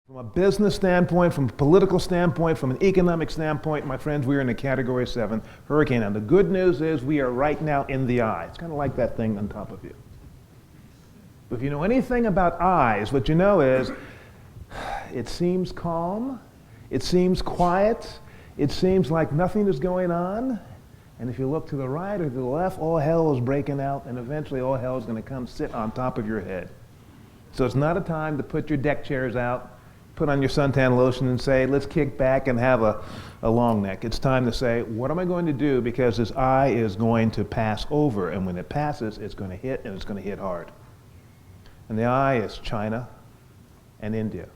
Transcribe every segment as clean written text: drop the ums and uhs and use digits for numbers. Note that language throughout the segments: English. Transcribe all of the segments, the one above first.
From a business standpoint, from a political standpoint, from an economic standpoint, my friends, we are in a Category 7 hurricane. And the good news is we are right now in the eye. It's kind of like that thing on top of you. But if you know anything about eyes, what you know is it seems calm, it seems quiet, it seems like nothing is going on. And if you look to the right or to the left, all hell is breaking out, and eventually all hell is going to come sit on top of your head. So it's not a time to put your deck chairs out, put on your suntan lotion and say, let's kick back and have a long neck. It's time to say, what am I going to do? Because this eye is going to pass over, and when it passes, it's going to hit, and it's going to hit hard. And the eye is China and India,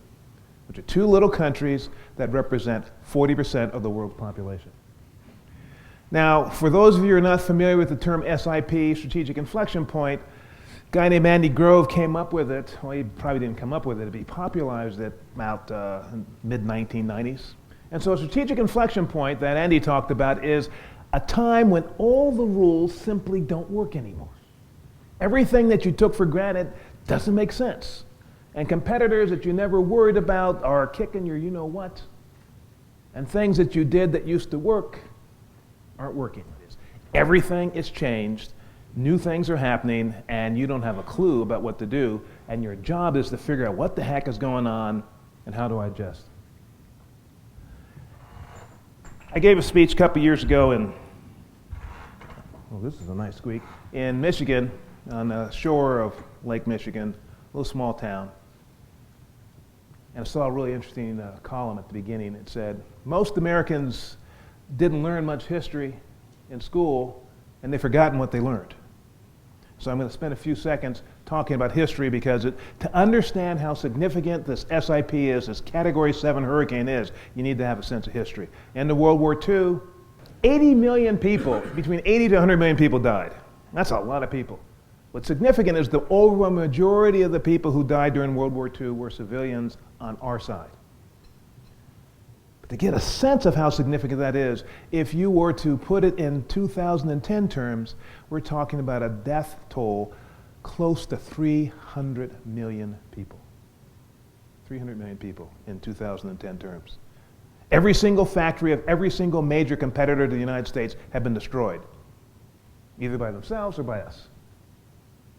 which are two little countries that represent 40% of the world's population. Now, for those of you who are not familiar with the term SIP, strategic inflection point, a guy named Andy Grove came up with it. Well, he probably didn't come up with it, but he popularized it about mid-1990s. And so a strategic inflection point that Andy talked about is a time when all the rules simply don't work anymore. Everything that you took for granted doesn't make sense. And competitors that you never worried about are kicking your you-know-what. And things that you did that used to work aren't working. Everything is changed. New things are happening, and you don't have a clue about what to do, and your job is to figure out what the heck is going on and how do I adjust. I gave a speech a couple years ago in, well, this is a nice squeak, in Michigan, on the shore of Lake Michigan, a little small town. And I saw a really interesting column at the beginning. It said, most Americans didn't learn much history in school, and they've forgotten what they learned. So I'm going to spend a few seconds talking about history because to understand how significant this SIP is, this Category 7 hurricane is, you need to have a sense of history. End of World War II, 80 million people, between 80 to 100 million people died. That's a lot of people. What's significant is the overwhelming majority of the people who died during World War II were civilians on our side. But to get a sense of how significant that is, if you were to put it in 2010 terms, we're talking about a death toll close to 300 million people. 300 million people in 2010 terms. Every single factory of every single major competitor to the United States have been destroyed, either by themselves or by us.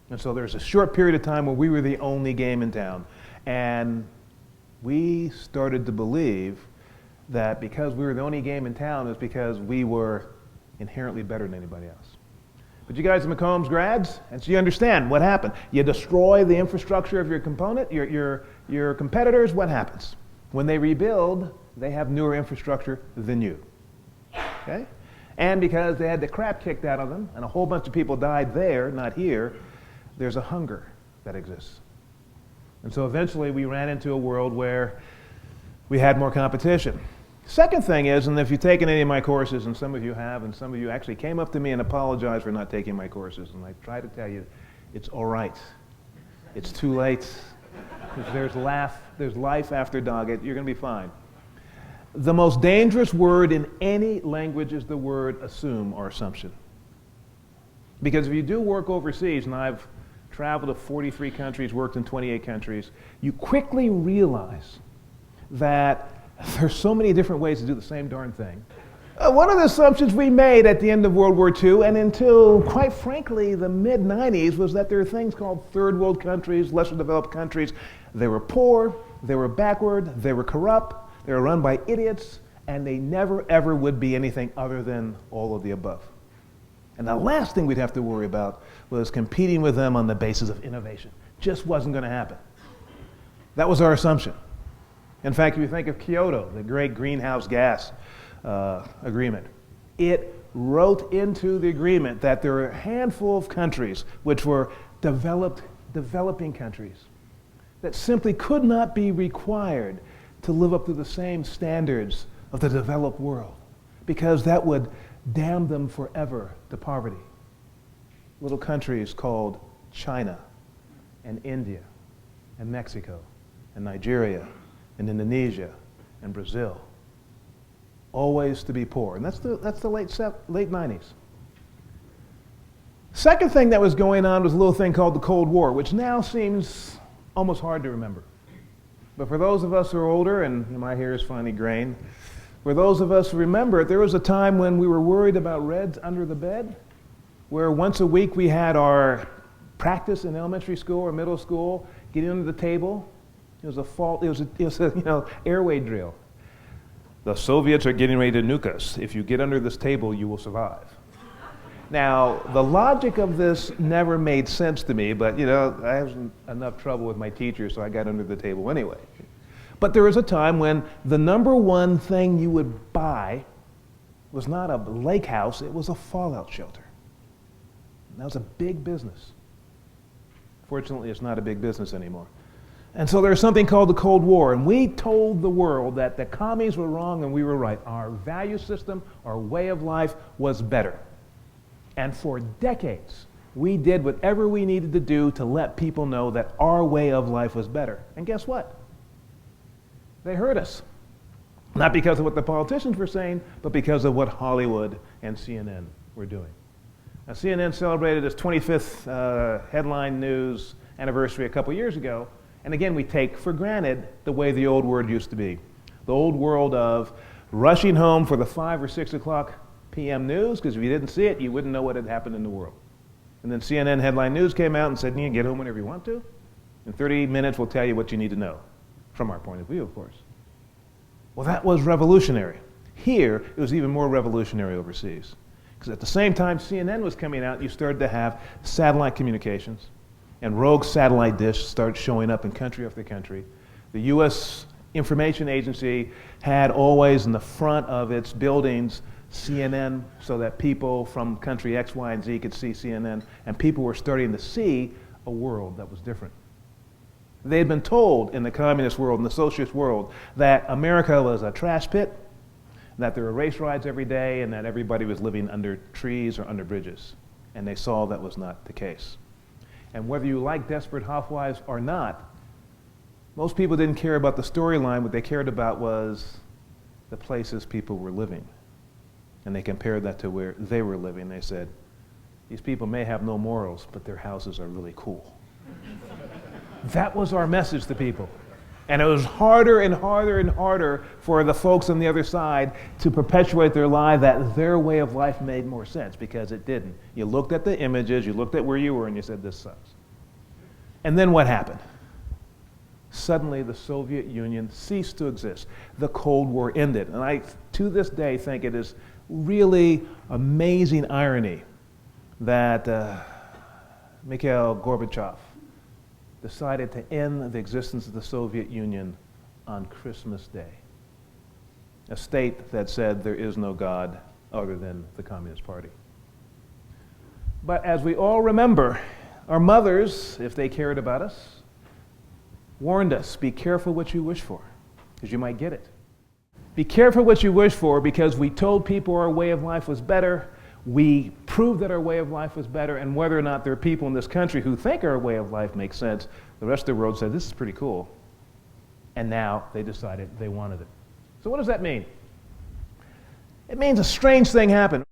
And so there's a short period of time where we were the only game in town. And we started to believe that because we were the only game in town, it was because we were inherently better than anybody else. But you guys are McCombs grads, and so you understand what happened. You destroy the infrastructure of your your competitors, what happens? When they rebuild, they have newer infrastructure than you. Okay? And because they had the crap kicked out of them, and a whole bunch of people died there, not here, there's a hunger that exists. And so eventually we ran into a world where we had more competition. Second thing is, and if you've taken any of my courses, and some of you have, and some of you actually came up to me and apologized for not taking my courses, and I try to tell you, it's all right. It's too late. There's life after Doggett. You're going to be fine. The most dangerous word in any language is the word assume or assumption. Because if you do work overseas, and I've traveled to 43 countries, worked in 28 countries, you quickly realize that there's so many different ways to do the same darn thing. One of the assumptions we made at the end of World War II and until, quite frankly, the mid-90s was that there are things called third world countries, lesser developed countries. They were poor, they were backward, they were corrupt, they were run by idiots, and they never ever would be anything other than all of the above. And the last thing we'd have to worry about was competing with them on the basis of innovation. Just wasn't going to happen. That was our assumption. In fact, if you think of Kyoto, the great greenhouse gas agreement, it wrote into the agreement that there are a handful of countries which were developing countries that simply could not be required to live up to the same standards of the developed world because that would damn them forever to poverty. Little countries called China and India and Mexico and Nigeria and Indonesia and Brazil, always to be poor. And that's the late 90s. Second thing that was going on was a little thing called the Cold War, which now seems almost hard to remember. But for those of us who are older, and my hair is finely grained, for those of us who remember, there was a time when we were worried about reds under the bed, where once a week we had our practice in elementary school or middle school, getting under the table. It was a airway drill. The Soviets are getting ready to nuke us. If you get under this table, you will survive. Now, the logic of this never made sense to me, but I have enough trouble with my teacher, so I got under the table anyway. But there was a time when the number one thing you would buy was not a lake house, it was a fallout shelter. And that was a big business. Fortunately, it's not a big business anymore. And so there's something called the Cold War, and we told the world that the commies were wrong and we were right. Our value system, our way of life was better. And for decades, we did whatever we needed to do to let people know that our way of life was better. And guess what? They heard us. Not because of what the politicians were saying, but because of what Hollywood and CNN were doing. Now, CNN celebrated its 25th headline news anniversary a couple years ago. And again, we take for granted the way the old world used to be. The old world of rushing home for the 5 or 6 o'clock p.m. news, because if you didn't see it, you wouldn't know what had happened in the world. And then CNN headline news came out and said, you can get home whenever you want to. In 30 minutes, we'll tell you what you need to know, from our point of view, of course. Well, that was revolutionary. Here, it was even more revolutionary overseas. Because at the same time CNN was coming out, you started to have satellite communications, and rogue satellite dishes started showing up in country after country. The U.S. Information Agency had always in the front of its buildings CNN, so that people from country X, Y, and Z could see CNN, and people were starting to see a world that was different. They had been told in the communist world, in the socialist world, that America was a trash pit, that there were race riots every day, and that everybody was living under trees or under bridges. And they saw that was not the case. And whether you like Desperate Housewives or not, most people didn't care about the storyline. What they cared about was the places people were living. And they compared that to where they were living. They said, these people may have no morals, but their houses are really cool. That was our message to people. And it was harder and harder and harder for the folks on the other side to perpetuate their lie that their way of life made more sense, because it didn't. You looked at the images, you looked at where you were, and you said, this sucks. And then what happened? Suddenly the Soviet Union ceased to exist. The Cold War ended. And I, to this day, think it is really amazing irony that Mikhail Gorbachev decided to end the existence of the Soviet Union on Christmas Day, a state that said there is no God other than the Communist Party. But as we all remember, our mothers, if they cared about us, warned us, be careful what you wish for, because you might get it. Be careful what you wish for, because we told people our way of life was better. We proved that our way of life was better, and whether or not there are people in this country who think our way of life makes sense, the rest of the world said, this is pretty cool. And now they decided they wanted it. So what does that mean? It means a strange thing happened.